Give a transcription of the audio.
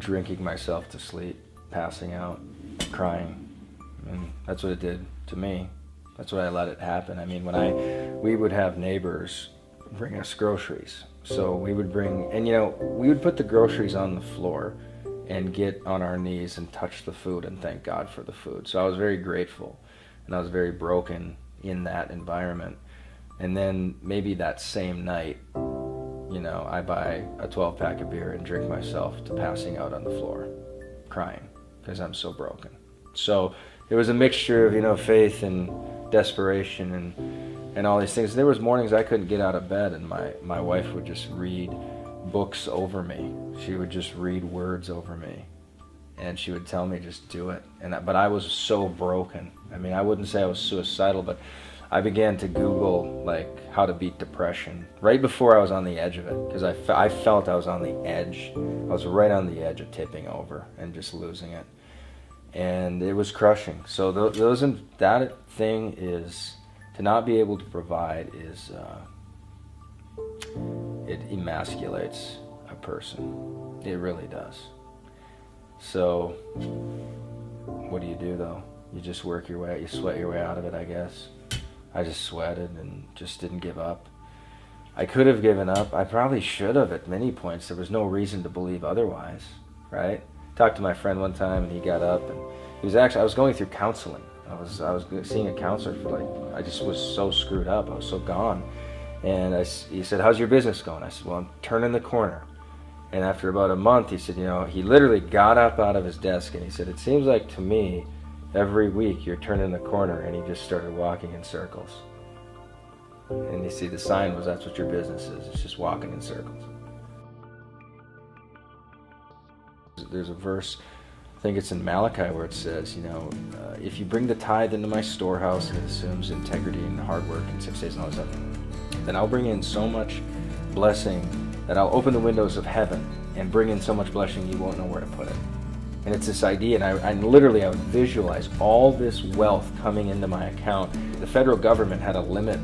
drinking myself to sleep, passing out, crying. And that's what it did to me. That's what I let it happen. I mean, we would have neighbors bring us groceries. So we would bring, and we would put the groceries on the floor and get on our knees and touch the food and thank God for the food. So I was very grateful, and I was very broken in that environment. And then maybe that same night, I buy a 12-pack of beer and drink myself to passing out on the floor, crying, because I'm so broken. So it was a mixture of, faith and desperation and all these things. There was mornings I couldn't get out of bed, and my wife would just read books over me. She would just read words over me, and she would tell me, just do it. But I was so broken. I mean, I wouldn't say I was suicidal, but I began to Google how to beat depression right before I was on the edge of it, because I felt I was on the edge. I was right on the edge of tipping over and just losing it, and it was crushing. So that thing is, to not be able to provide is it emasculates a person. It really does. So what do you do though? You just work your way out. You sweat your way out of it, I guess. I just sweated and just didn't give up. I could have given up. I probably should have at many points. There was no reason to believe otherwise, right? Talked to my friend one time, and he got up, and I was going through counseling. I was seeing a counselor for I just was so screwed up. I was so gone. And he said, "How's your business going?" I said, "Well, I'm turning the corner." And after about a month, he said, he literally got up out of his desk, and he said, "It seems like to me, every week you're turning the corner." And he just started walking in circles. And you see, the sign was, that's what your business is. It's just walking in circles. There's a verse, I think it's in Malachi, where it says, if you bring the tithe into my storehouse, and it assumes integrity and hard work and 6 days and all this stuff, then I'll bring in so much blessing that I'll open the windows of heaven and bring in so much blessing you won't know where to put it. And it's this idea, and I would visualize all this wealth coming into my account. The federal government had a limit